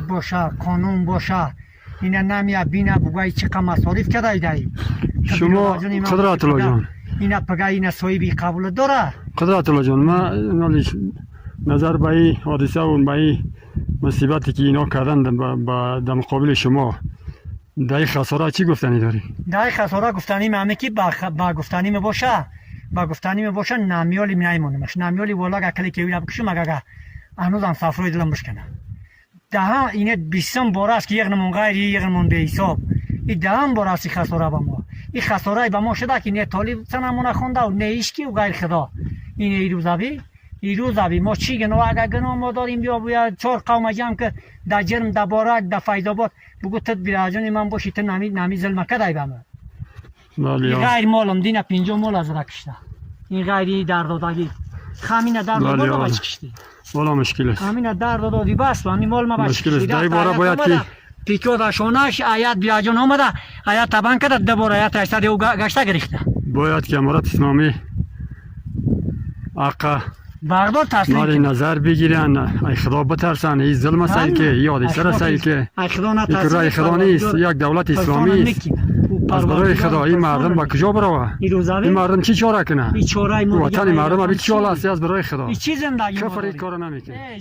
باشه، قانون باشه، اینا نمیاد بینه بگوی چقدر مصارف کرده دایی. شما قدرت الله جان، اینا پگه اینا صاحبی قبول داره. قدرت الله جان، من نظر به این حادثه و به این مصیبتی که اینا کردن در مقابل شما در این خساره چی گفتنی داری؟ در این خساره گفتنی همه که با گفتنی می باشه، با گفتنی می باشه نمیالی می نمیمونمش، نمیالی والا گکلی که ویلا بکشم اگه هنوز هم صفرای دلم بشکنه. ده اینه 20 بار است که یک نمون غیر یک نمون به حساب. این دهم بار است خساره به ما. این خساره به ما شده که نه طالب سنمون خونده و نه ایشکی و غیر خدا. این روزاوی ما چی گنو اگه گنو ما داریم بیا 4 قوم جمع که در جرم در بارک در فیض‌آباد بگو تدبیر جان من باشی تو نمی ظلم کدای به من. این غیر مالم دینه 5 مال از رکشته. این غیری در دادگی خامینه در دادگی باش کشتی. والا مشکل است. خامینه در دادگی بس و مال ما باش مشکل است. دای بارا باید که پیکو داشوناش آیات بیا جان اومده آیات تبان کرد دوباره آیات ایستاده و گشته گرفته. باید که امارات اسلامی آقا باربار تسلیم ماری نظر بگیرن، ای خدا بترسن، این ظلم سیل که یاد سر سیل که این خدا نیست، یک دولت اسلامی است. از برای خدا این مردم با کجا بروه؟ این مردم چی چاره کنه؟ وطن مردم چی حال است از برای خدا؟ چی زندگی کفر این کارو نمیکنه.